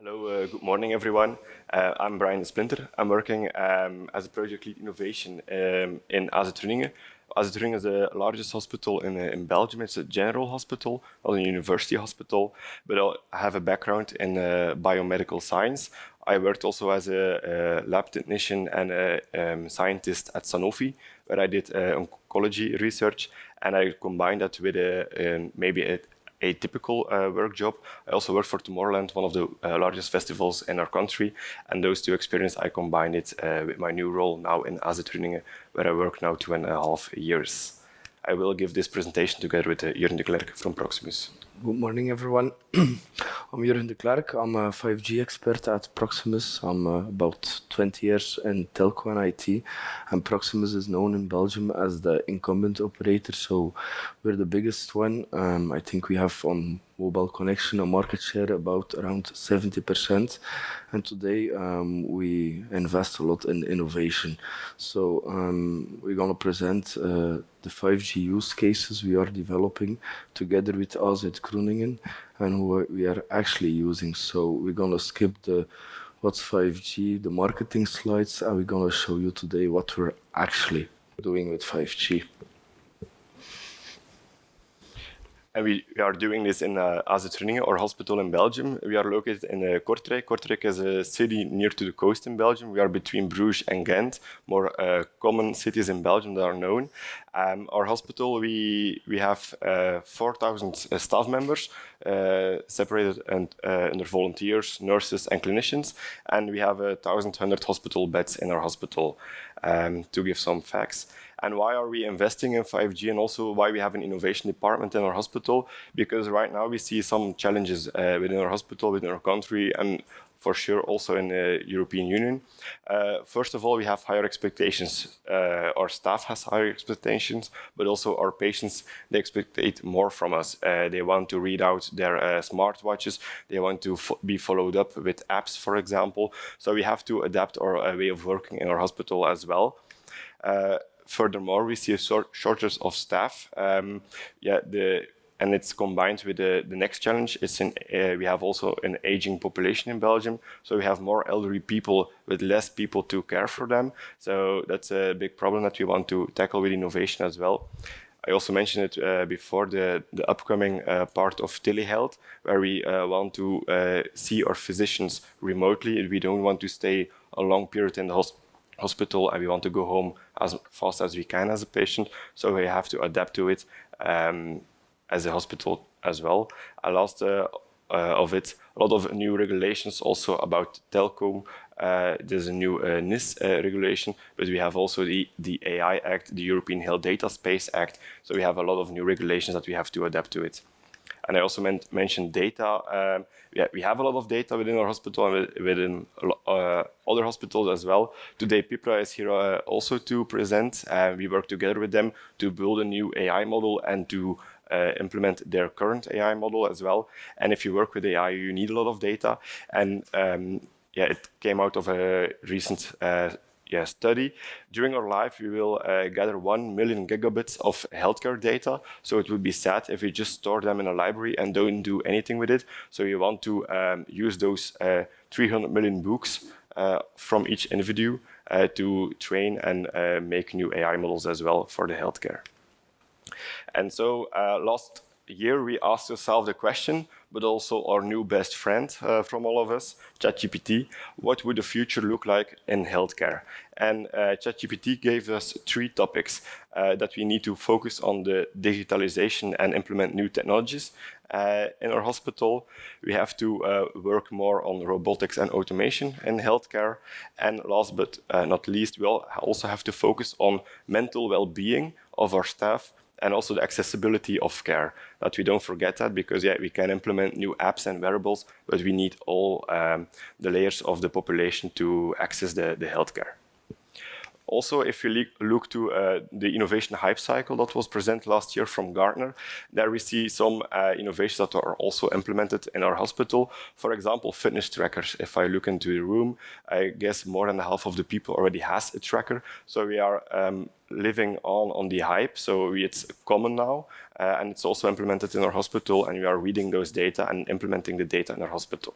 Hello, good morning, everyone. I'm Brian Desplinter. I'm working as a project lead innovation in groeninge. Groeninge is the largest hospital in Belgium. It's a general hospital, not a university hospital, but I have a background in biomedical science. I worked also as a lab technician and a scientist at Sanofi, where I did oncology research, and I combined that with maybe a typical work job. I also worked for Tomorrowland, one of the largest festivals in our country, and those two experiences, I combined it with my new role now in groeninge, where I work now 2.5 years. I will give this presentation together with Jurgen de Klerck from Proximus. Good morning, everyone. I'm Jurgen de Klerck. I'm a 5G expert at Proximus. I'm about 20 years in telco and IT, and Proximus is known in Belgium as the incumbent operator, so we're the biggest one. I think we have on mobile connection a market share about around 70%, and today we invest a lot in innovation. So we're going to present the 5G use cases we are developing together with us at groeninge and who we are actually using. So we're going to skip the what's 5G, the marketing slides, and we're going to show you today what we're actually doing with 5G. And we are doing this in groeninge, our hospital in Belgium. We are located in Kortrijk. Kortrijk is a city near to the coast in Belgium. We are between Bruges and Ghent, more common cities in Belgium that are known. Our hospital, we have 4,000 staff members, separated under volunteers, nurses, and clinicians. And we have 1,100 hospital beds in our hospital, to give some facts. And why are we investing in 5G, and also why we have an innovation department in our hospital? Because right now we see some challenges within our hospital, within our country, and for sure also in the European Union. First of all, we have higher expectations. Our staff has higher expectations, but also our patients, they expect more from us. They want to read out their smartwatches. They want to be followed up with apps, for example. So we have to adapt our way of working in our hospital as well. Furthermore, we see a shortage of staff. And it's combined with the next challenge. We have also an aging population in Belgium, so we have more elderly people with less people to care for them. So that's a big problem that we want to tackle with innovation as well. I also mentioned it before, the upcoming part of telehealth, where we want to see our physicians remotely. We don't want to stay a long period in the hospital, and we want to go home as fast as we can as a patient. So we have to adapt to it as a hospital as well. Last of it, a lot of new regulations also about telecom. There's a new NIS regulation, but we have also the AI Act, the European Health Data Space Act. So we have a lot of new regulations that we have to adapt to it. And I also mentioned data. We have a lot of data within our hospital and within other hospitals as well. Today, Pipra is here also to present. We work together with them to build a new AI model and to implement their current AI model as well. And if you work with AI, you need a lot of data. And it came out of a recent study. During our life, we will gather 1 million gigabits of healthcare data. So it would be sad if we just store them in a library and don't do anything with it. So we want to use those 300 million books from each individual to train and make new AI models as well for the healthcare. And so last year, we asked ourselves the question, but also our new best friend from all of us, ChatGPT, what would the future look like in healthcare? And ChatGPT gave us 3 topics that we need to focus on: the digitalization and implement new technologies in our hospital. We have to work more on robotics and automation in healthcare. And last but not least, we also have to focus on mental well-being of our staff, and also the accessibility of care, that we don't forget that, because we can implement new apps and wearables, but we need all the layers of the population to access the healthcare. Also, if you look to the innovation hype cycle that was presented last year from Gartner, there we see some innovations that are also implemented in our hospital. For example, fitness trackers. If I look into the room, I guess more than half of the people already has a tracker. So we are living on the hype. So it's common now, and it's also implemented in our hospital, and we are reading those data and implementing the data in our hospital.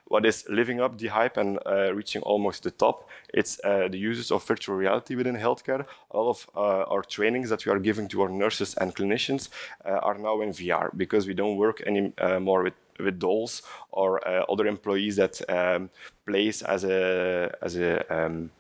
What is living up the hype and reaching almost the top? It's the uses of virtual reality within healthcare. A lot of our trainings that we are giving to our nurses and clinicians are now in VR, because we don't work any more with dolls or other employees that plays as a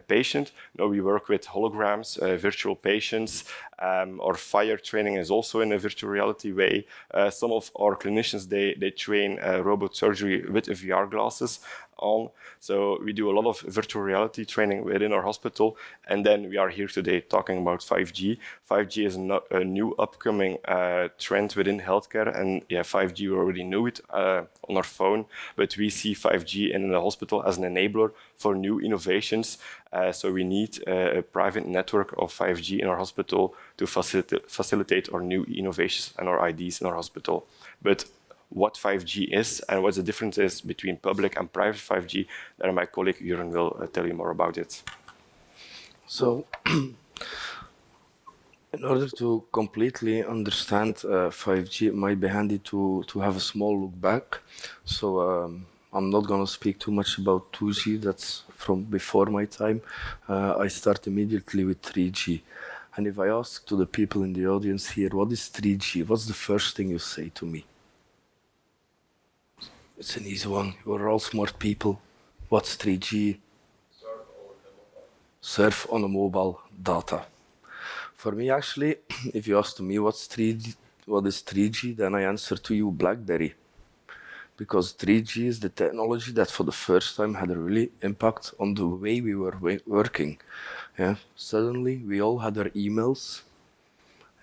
patient. No, we work with holograms, virtual patients. Our fire training is also in a virtual reality way. Some of our clinicians, they train robot surgery with VR glasses on. So we do a lot of virtual reality training within our hospital. And then we are here today talking about 5G. 5G is a new upcoming trend within healthcare. And yeah, 5G, we already knew it on our phone, but we see 5G in the hospital as an enabler for new innovations. So we need a private network of 5G in our hospital to facilitate our new innovations and our ideas in our hospital. But what 5G is and what the difference is between public and private 5G, then my colleague Jurgen will tell you more about it. So, in order to completely understand 5G, it might be handy to have a small look back. So, I'm not going to speak too much about 2G, that's from before my time. I start immediately with 3G. And if I ask to the people in the audience here, what is 3G? What's the first thing you say to me? It's an easy one. You're all smart people. What's 3G? Surf on a mobile data. For me, actually, if you ask me what is 3G, then I answer to you BlackBerry. Because 3G is the technology that for the first time had a really impact on the way we were working. Yeah? Suddenly, we all had our emails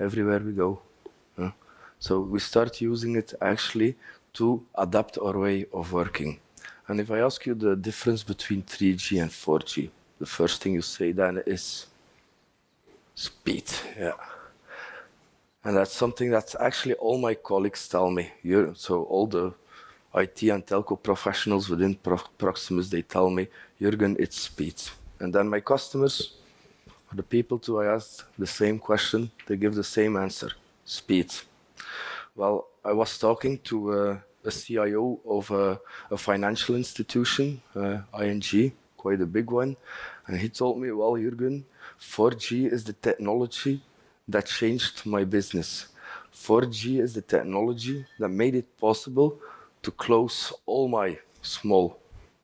everywhere we go. Yeah? So we start using it actually to adapt our way of working. And if I ask you the difference between 3G and 4G, the first thing you say then is speed. Yeah. And that's something that actually all my colleagues tell me. So all the IT and telco professionals within Proximus, they tell me, Jurgen, it's speed. And then my customers, or the people to I ask the same question, they give the same answer, speed. Well, I was talking to a CIO of a financial institution, ING, quite a big one, and he told me, well, Jurgen, 4G is the technology that changed my business. 4G is the technology that made it possible to close all my small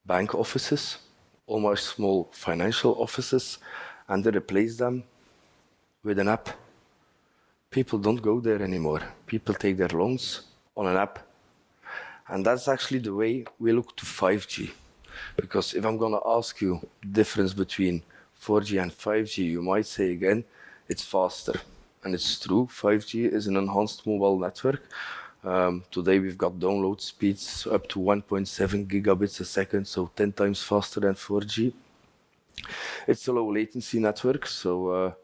bank offices, all my small financial offices, and to replace them with an app. People don't go there anymore. People take their loans on an app. And that's actually the way we look to 5G. Because if I'm going to ask you the difference between 4G and 5G, you might say again, it's faster. And it's true, 5G is an enhanced mobile network. Today we've got download speeds up to 1.7 gigabits a second, so 10 times faster than 4G. It's a low latency network, so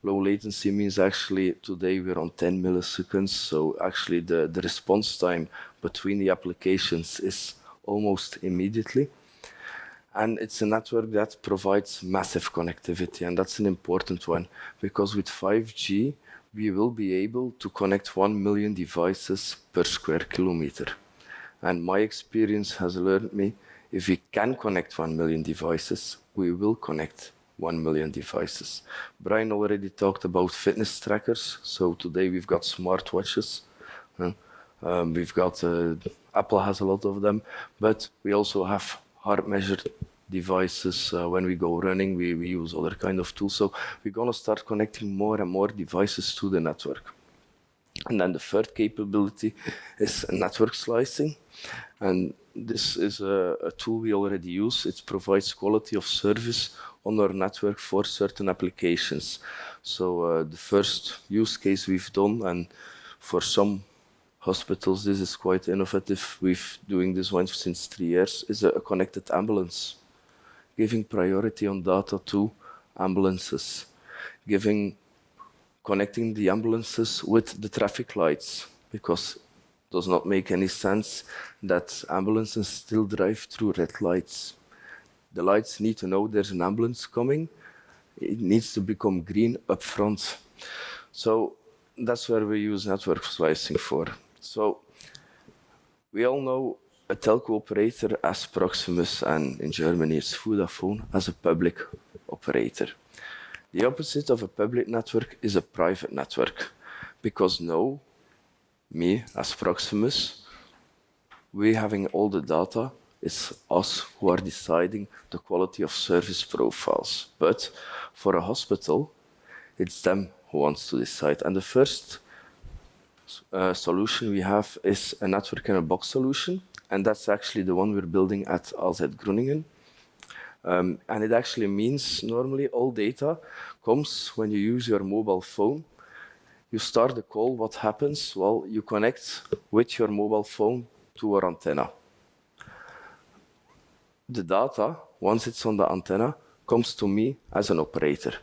low latency means actually today we're on 10 milliseconds, so actually the response time between the applications is almost immediately. And it's a network that provides massive connectivity, and that's an important one, because with 5G, we will be able to connect 1 million devices per square kilometer. And my experience has learned me, if we can connect 1 million devices, we will connect 1 million devices. Brian already talked about fitness trackers. So today we've got smartwatches. We've got, Apple has a lot of them, but we also have heart measured devices. When we go running, we use other kind of tools. So we're going to start connecting more and more devices to the network. And then the third capability is network slicing. And this is a tool we already use. It provides quality of service on our network for certain applications. So the first use case we've done, and for some hospitals this is quite innovative, we've doing this one since 3 years, is a connected ambulance, giving priority on data to ambulances, connecting the ambulances with the traffic lights, because it does not make any sense that ambulances still drive through red lights. The lights need to know there's an ambulance coming. It needs to become green up front. So that's where we use network slicing for. So we all know a telco operator as Proximus, and in Germany it's Vodafone, as a public operator. The opposite of a public network is a private network, because now, me as Proximus, we having all the data, it's us who are deciding the quality of service profiles. But for a hospital, it's them who wants to decide. And the first solution we have is a network in a box solution, and that's actually the one we're building at AZ Groeningen. And it actually means normally all data comes when you use your mobile phone. You start the call, what happens? Well, you connect with your mobile phone to our antenna. The data, once it's on the antenna, comes to me as an operator.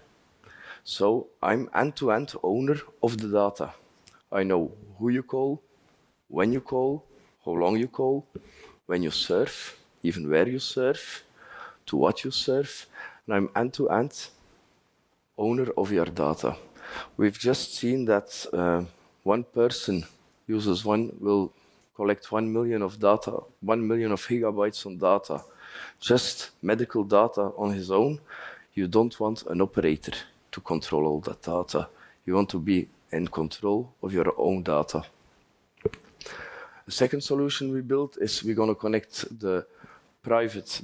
So I'm end-to-end owner of the data. I know who you call, when you call, how long you call, when you serve, even where you serve, to what you serve, and I'm end-to-end owner of your data. We've just seen that one person will collect 1 million of data, 1 million of gigabytes on data, just medical data on his own. You don't want an operator to control all that data. You want to be in control of your own data. The second solution we built is we're going to connect the private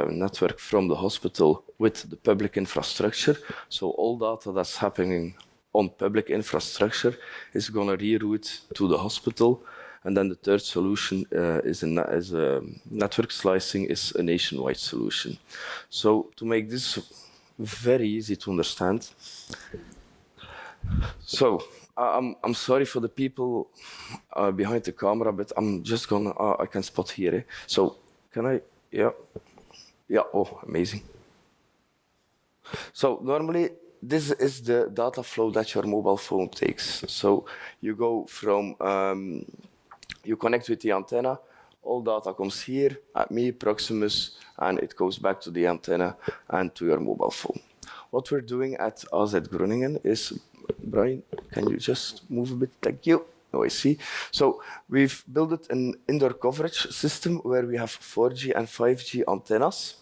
network from the hospital with the public infrastructure. So all data that's happening on public infrastructure is going to reroute to the hospital. And then the third solution is a network slicing, is a nationwide solution. So to make this very easy to understand, so I'm sorry for the people behind the camera, but I'm just gonna, I can spot here. So can I, yeah, oh, amazing. So normally this is the data flow that your mobile phone takes. So you go from, you connect with the antenna, all data comes here at me, Proximus, and it goes back to the antenna and to your mobile phone. What we're doing at AZ Groeningen is, Brian, can you just move a bit? Thank you. Oh, I see. So we've built an indoor coverage system where we have 4G and 5G antennas.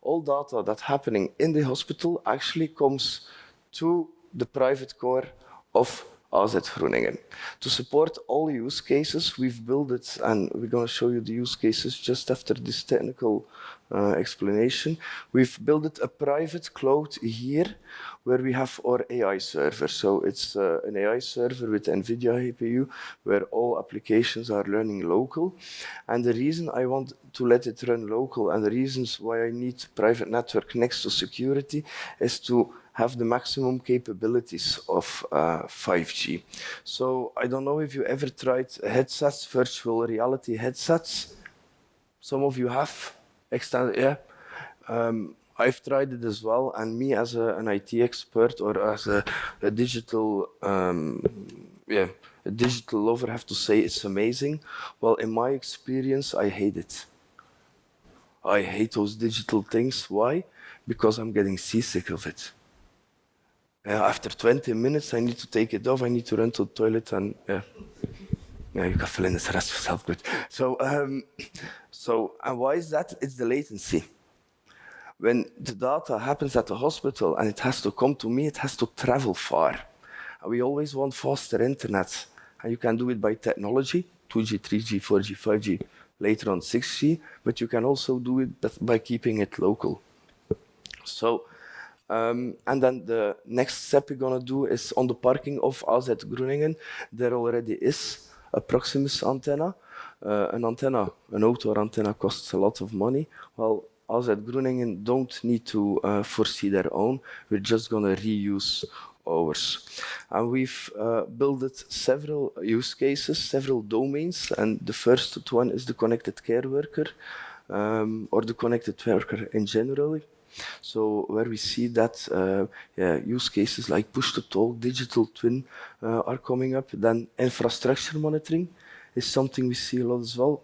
All data that's happening in the hospital actually comes to the private core of AZ Groeningen. To support all use cases, we've built it, and we're going to show you the use cases just after this technical explanation. We've built a private cloud here where we have our AI server. So it's an AI server with NVIDIA GPU where all applications are running local. And the reason I want to let it run local and the reasons why I need private network next to security is to have the maximum capabilities of 5G. So I don't know if you ever tried headsets, virtual reality headsets. Some of you have. Yeah. I've tried it as well, and me as an IT expert or as a digital, a digital lover, have to say it's amazing. Well, in my experience, I hate it. I hate those digital things. Why? Because I'm getting seasick of it. After 20 minutes, I need to take it off. I need to run to the toilet, and yeah, you can fill in the rest yourself. Good. So, and why is that? It's the latency. When the data happens at the hospital and it has to come to me, it has to travel far. And we always want faster internet. And you can do it by technology, 2G, 3G, 4G, 5G, later on 6G, but you can also do it by keeping it local. So, and then the next step we're going to do is on the parking of AZ Groeningen, there already is a Proximus antenna. An outdoor antenna costs a lot of money. Well, AZ Groeningen don't need to foresee their own. We're just going to reuse ours. And we've built several use cases, several domains, and the first one is the connected care worker, or the connected worker in general. So where we see that use cases like push-to-talk, digital twin are coming up. Then infrastructure monitoring is something we see a lot as well.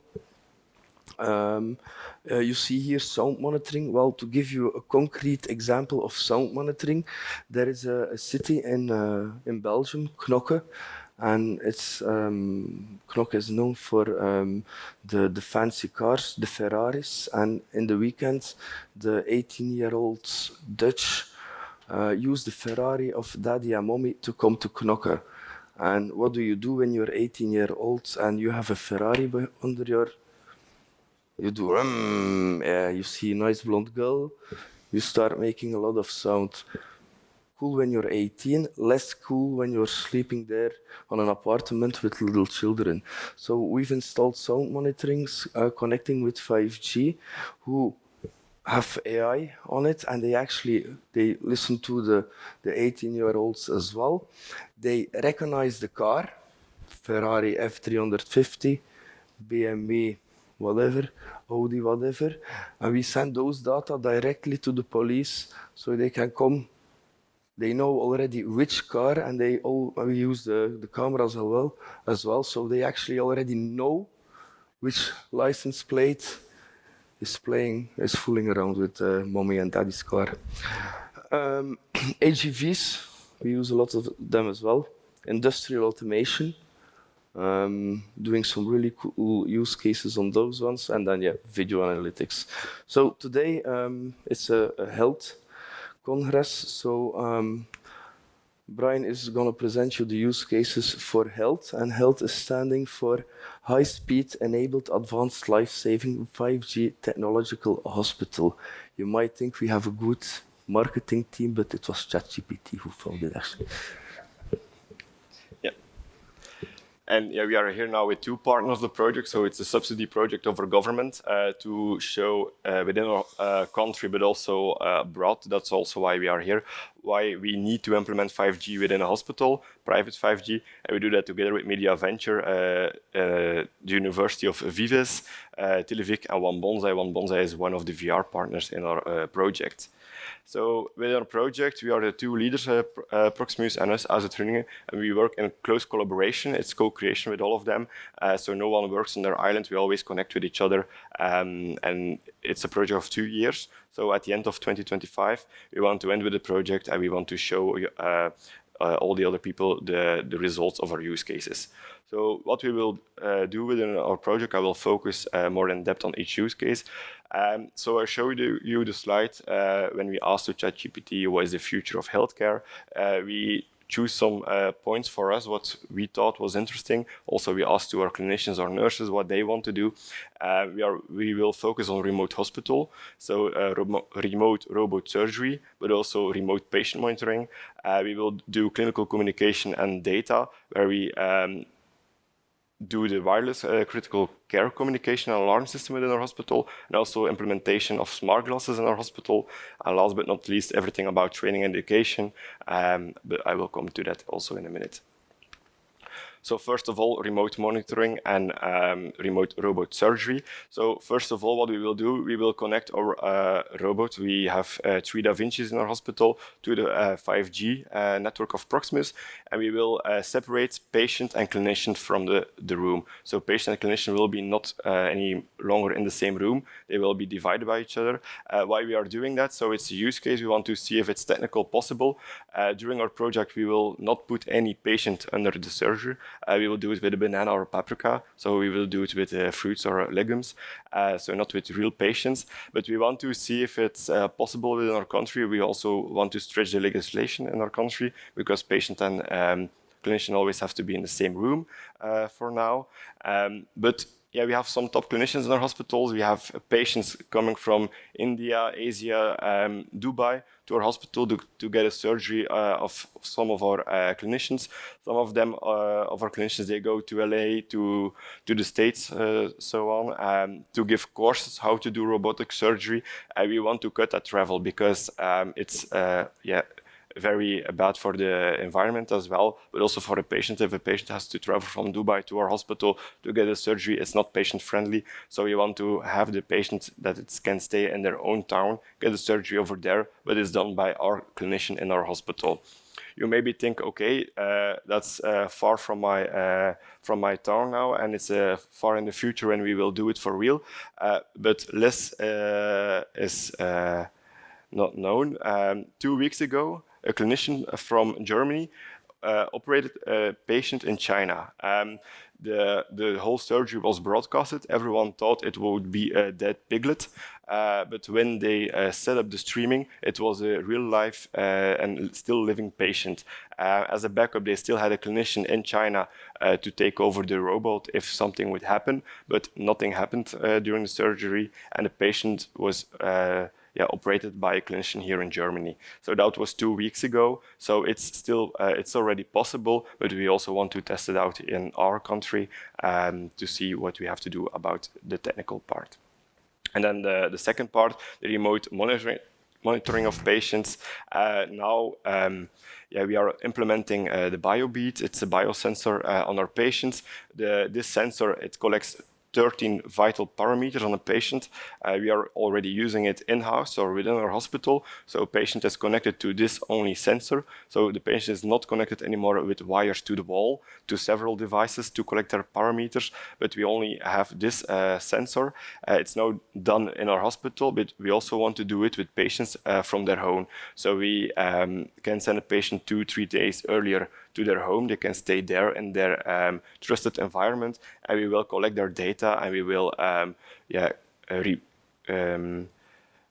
You see here sound monitoring. Well, to give you a concrete example of sound monitoring, there is a city in Belgium, Knokke, and it's Klerck is known for the fancy cars, the Ferraris, and in the weekends, the 18-year-old Dutch use the Ferrari of daddy and mommy to come to Knokke. And what do you do when you're 18-year-old and you have a Ferrari under your... You do, yeah, you see a nice blonde girl, you start making a lot of sound. Cool when you're 18, less cool when you're sleeping there on an apartment with little children. So we've installed sound monitorings connecting with 5G, who have AI on it, and they listen to the 18-year-olds as well. They recognize the car, Ferrari F350, BMW, whatever, Audi, whatever, and we send those data directly to the police so they can come. They know already which car, and we use the cameras as well, so they actually already know which license plate is fooling around with mommy and daddy's car. AGVs, we use a lot of them as well. Industrial automation, doing some really cool use cases on those ones, and then video analytics. So today it's a health congress. So Brian is going to present you the use cases for health, and health is standing for high-speed enabled advanced life-saving 5G technological hospital. You might think we have a good marketing team, but it was ChatGPT who found it actually. And we are here now with two partners of the project. So it's a subsidy project of our government to show within our country, but also abroad. That's also why we are here, why we need to implement 5G within a hospital, private 5G. And we do that together with Media Venture, the University of Vives, Televic, and One Bonsai. One Bonsai is one of the VR partners in our project. So with our project, we are the two leaders, Proximus and us as a groeninge, and we work in close collaboration. It's co-creation with all of them. So no one works on their island. We always connect with each other. And it's a project of 2 years. So at the end of 2025, we want to end with the project, and we want to show all the other people the results of our use cases. So what we will do within our project, I will focus more in depth on each use case. So I showed you the slide when we asked to ChatGPT what is the future of healthcare. We choose some points for us, what we thought was interesting. Also, we asked to our clinicians or nurses what they want to do. We will focus on remote hospital, so remote robot surgery, but also remote patient monitoring. We will do clinical communication and data, where we do the wireless critical care communication and alarm system within our hospital, and also implementation of smart glasses in our hospital. And last but not least, everything about training and education, but I will come to that also in a minute. So first of all, remote monitoring and remote robot surgery. So first of all, what we will do, we will connect our robot. We have 3 Da Vincis in our hospital to the 5G network of Proximus, and we will separate patient and clinician from the room. So patient and clinician will be not any longer in the same room. They will be divided by each other. Why we are doing that? So it's a use case. We want to see if it's technical possible. During our project, we will not put any patient under the surgery. We will do it with a banana or a paprika. So we will do it with fruits or legumes. So not with real patients. But we want to see if it's possible within our country. We also want to stretch the legislation in our country, because patient and clinician always have to be in the same room for now. But yeah, we have some top clinicians in our hospitals. We have patients coming from India, Asia, Dubai to our hospital to get a surgery of some of our clinicians. Some of them, of our clinicians, they go to LA, to the States, so on, to give courses how to do robotic surgery. We want to cut that travel, because it's, very bad for the environment as well, but also for the patient. If a patient has to travel from Dubai to our hospital to get a surgery, it's not patient friendly. So we want to have the patient that it can stay in their own town, get the surgery over there, but it's done by our clinician in our hospital. You maybe think, okay, that's far from my town now, and it's far in the future when we will do it for real. But less is not known. 2 weeks ago, a clinician from Germany operated a patient in China. The whole surgery was broadcasted. Everyone thought it would be a dead piglet, but when they set up the streaming, it was a real life and still living patient. As a backup, they still had a clinician in China to take over the robot if something would happen, but nothing happened during the surgery, and the patient was operated by a clinician here in Germany. So that was 2 weeks ago. So it's still it's already possible, but we also want to test it out in our country to see what we have to do about the technical part. And then the second part, the remote monitoring of patients. Now, we are implementing the BioBeat. It's a biosensor on our patients. This sensor, it collects 13 vital parameters on a patient. We are already using it in-house or within our hospital. So a patient is connected to this only sensor. So the patient is not connected anymore with wires to the wall, to several devices to collect their parameters, but we only have this sensor. It's now done in our hospital, but we also want to do it with patients from their home. So we can send a patient 2-3 days earlier to their home. They can stay there in their trusted environment, and we will collect their data, and we will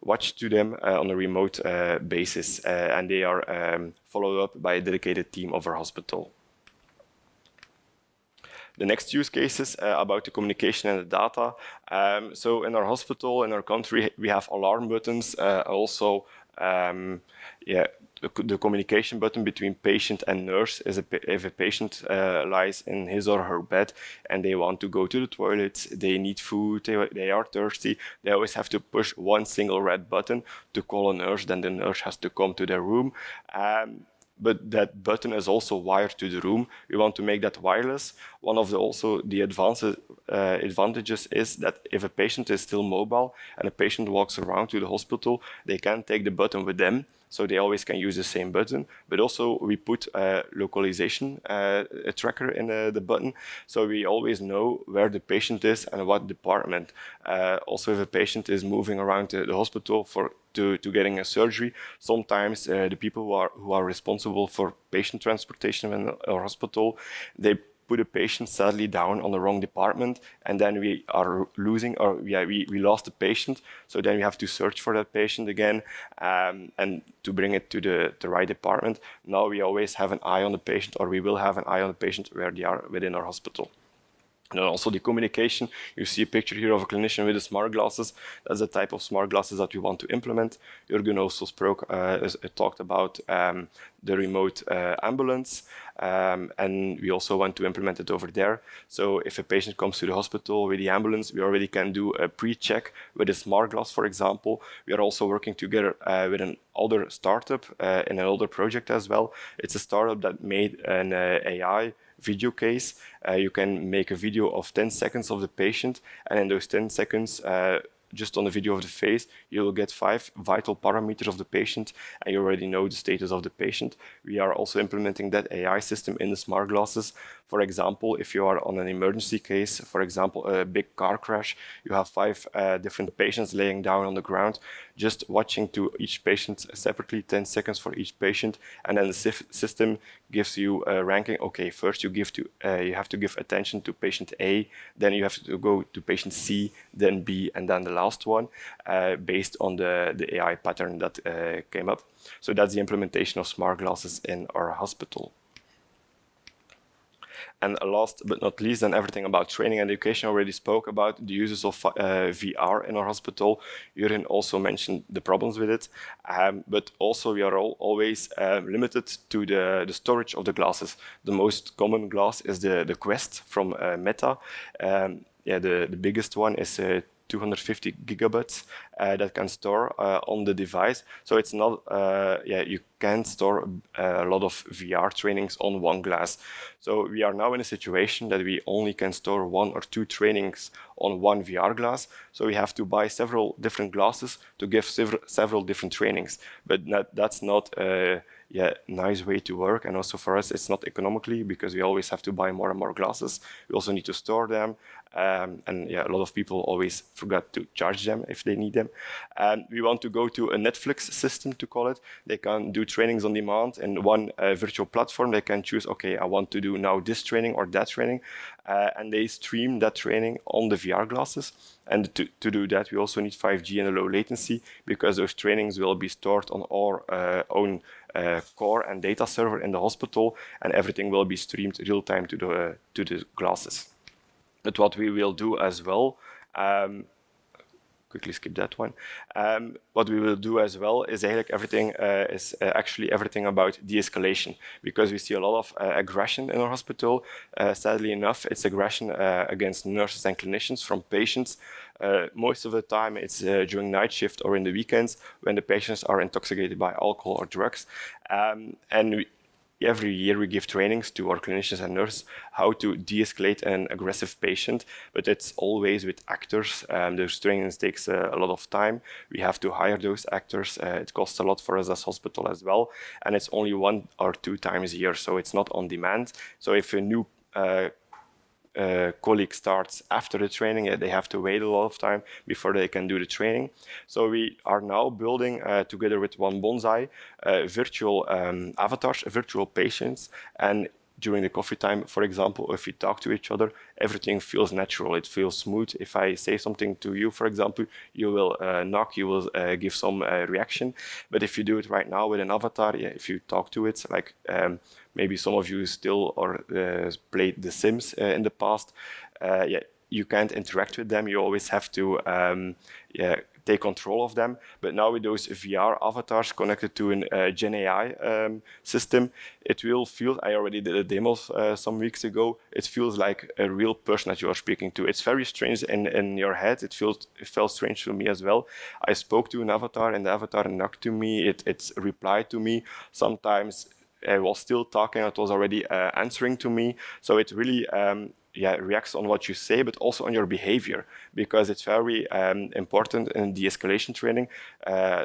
watch to them on a remote basis, and they are followed up by a dedicated team of our hospital. The next use cases about the communication and the data. So in our hospital, in our country, we have alarm buttons, also the communication button between patient and nurse is if a patient lies in his or her bed and they want to go to the toilet, they need food, they are thirsty, they always have to push one single red button to call a nurse, then the nurse has to come to their room. But that button is also wired to the room. We want to make that wireless. One of the advantages is that if a patient is still mobile and a patient walks around to the hospital, they can take the button with them. So they always can use the same button, but also we put a localization a tracker in the button, so we always know where the patient is and what department. Also, if a patient is moving around the hospital to getting a surgery, sometimes the people who are responsible for patient transportation in our hospital, they put a patient sadly down on the wrong department, and then we are losing, or we lost the patient. So then we have to search for that patient again, and to bring it to the right department. Now we always have an eye on the patient, or we will have an eye on the patient where they are within our hospital. And then also the communication. You see a picture here of a clinician with the smart glasses. That's the type of smart glasses that we want to implement. Jurgen also talked about the remote ambulance, and we also want to implement it over there. So if a patient comes to the hospital with the ambulance, we already can do a pre-check with a smart glass, for example. We are also working together with an older startup in an older project as well. It's a startup that made an AI video case. You can make a video of 10 seconds of the patient, and in those 10 seconds, just on the video of the face, you'll get 5 vital parameters of the patient, and you already know the status of the patient. We are also implementing that AI system in the smart glasses. For example, if you are on an emergency case, for example, a big car crash, you have 5 different patients laying down on the ground, just watching to each patient separately, 10 seconds for each patient, and then the system gives you a ranking. Okay, first you have to give attention to patient A, then you have to go to patient C, then B, and then the last one, based on the AI pattern that came up. So that's the implementation of smart glasses in our hospital. And last but not least, and everything about training and education, I already spoke about the uses of VR in our hospital. Jurgen also mentioned the problems with it, but also we are always limited to the storage of the glasses. The most common glass is the Quest from Meta. The biggest one is 250 gigabytes that can store on the device. So it's not, you can't store a lot of VR trainings on one glass. So we are now in a situation that we only can store 1 or 2 trainings on one VR glass. So we have to buy several different glasses to give several different trainings. But that's not nice way to work. And also for us, it's not economically because we always have to buy more and more glasses. We also need to store them. And a lot of people always forget to charge them if they need them. And we want to go to a Netflix system, to call it. They can do trainings on demand in one virtual platform. They can choose, okay, I want to do now this training or that training. And they stream that training on the VR glasses. And to do that, we also need 5G and a low latency because those trainings will be stored on our own core and data server in the hospital, and everything will be streamed real time to the glasses. But what we will do as well, quickly skip that one. What we will do as well is actually everything about de-escalation, because we see a lot of aggression in our hospital. Sadly enough, it's aggression against nurses and clinicians from patients. Most of the time it's during night shift or in the weekends when the patients are intoxicated by alcohol or drugs. Every year we give trainings to our clinicians and nurses how to de-escalate an aggressive patient, but it's always with actors. Those trainings takes a lot of time. We have to hire those actors. It costs a lot for us as hospital as well, and it's only 1 or 2 times a year, so it's not on demand. So if a new colleague starts after the training, they have to wait a lot of time before they can do the training. So we are now building, together with One Bonsai, virtual avatars, virtual patients, and during the coffee time, for example, if we talk to each other, everything feels natural. It feels smooth. If I say something to you, for example, you will knock, you will give some reaction. But if you do it right now with an avatar, if you talk to it, like maybe some of you still or played The Sims in the past, you can't interact with them. You always have to take control of them. But now with those VR avatars connected to an Gen AI system, it will feel, I already did a demo some weeks ago, it feels like a real person that you are speaking to. It's very strange in your head. It felt strange to me as well. I spoke to an avatar and the avatar knocked to me. It replied to me. Sometimes I was still talking, it was already answering to me. So it really reacts on what you say, but also on your behavior, because it's very important in de-escalation training, how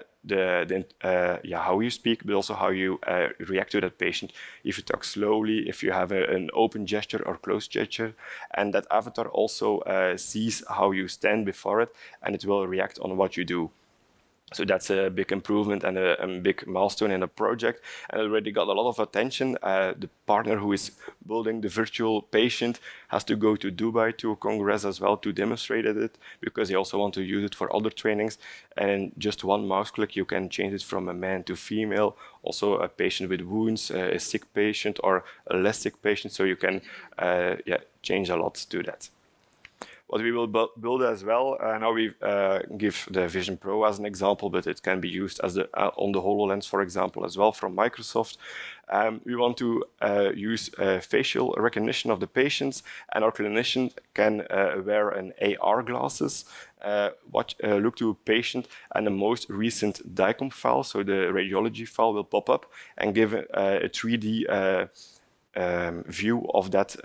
you speak, but also how you react to that patient. If you talk slowly, if you have an open gesture or closed gesture, and that avatar also sees how you stand before it, and it will react on what you do. So that's a big improvement and a big milestone in the project, and it already got a lot of attention. The partner who is building the virtual patient has to go to Dubai to a congress as well to demonstrate it, because they also want to use it for other trainings. And just one mouse click, you can change it from a man to female. Also a patient with wounds, a sick patient or a less sick patient. So you can change a lot to that. What we will build as well, now we give the Vision Pro as an example, but it can be used as on the HoloLens, for example, as well from Microsoft. We want to use facial recognition of the patients, and our clinician can wear an AR glasses, look to a patient, and the most recent DICOM file, so the radiology file, will pop up and give a 3D view of that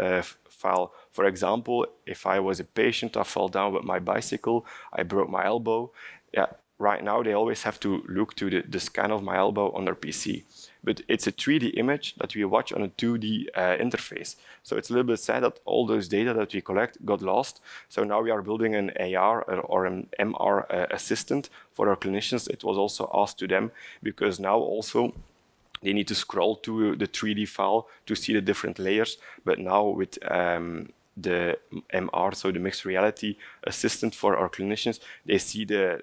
file. For example, if I was a patient, I fell down with my bicycle, I broke my elbow. Right now they always have to look to the scan of my elbow on their PC. But it's a 3D image that we watch on a 2D interface. So it's a little bit sad that all those data that we collect got lost. So now we are building an AR or an MR assistant for our clinicians. It was also asked to them, because now also they need to scroll to the 3D file to see the different layers. But now with the MR, so the mixed reality assistant for our clinicians, they see the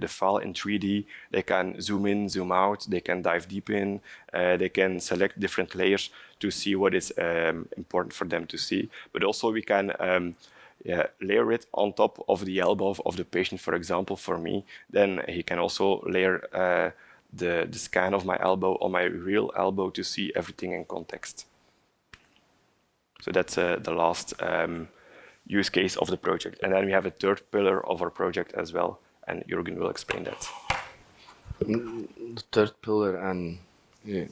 file in 3D. They can zoom in, zoom out, they can dive deep in, they can select different layers to see what is important for them to see. But also we can layer it on top of the elbow of the patient, for example, for me. Then he can also layer the scan of my elbow on my real elbow to see everything in context. So that's the last use case of the project. And then we have a third pillar of our project as well, and Jurgen will explain that. The third pillar, and I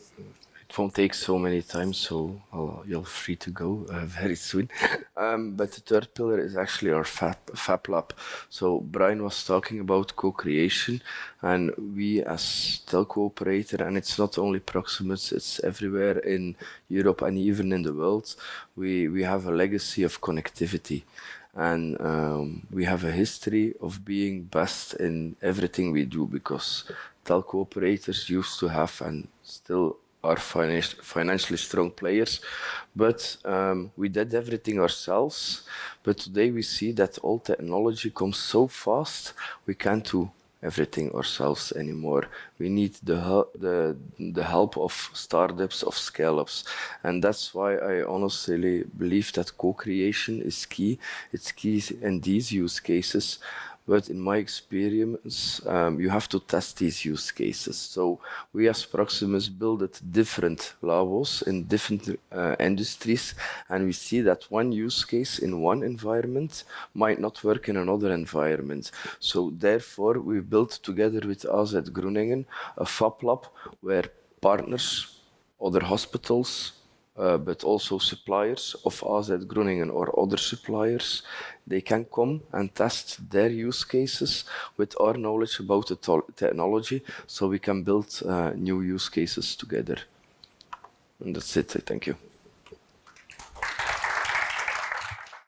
it won't take so many times, so you're free to go very soon. But the third pillar is actually our Fab Lab. So Brian was talking about co-creation, and we as telco operator, and it's not only Proximus, it's everywhere in Europe and even in the world, we have a legacy of connectivity. And we have a history of being best in everything we do, because telco operators used to have and still are financially strong players, but we did everything ourselves. But today we see that all technology comes so fast, we can't do everything ourselves anymore. We need the help of startups, of scale-ups, and that's why I honestly believe that co-creation is key. It's key in these use cases. But in my experience, you have to test these use cases. So we as Proximus build different labos in different industries, and we see that one use case in one environment might not work in another environment. So therefore, we built together with AZ Groeningen a Fab Lab where partners, other hospitals, but also suppliers of AZ Groeningen or other suppliers, they can come and test their use cases with our knowledge about the technology, so we can build new use cases together. And that's it. Thank you.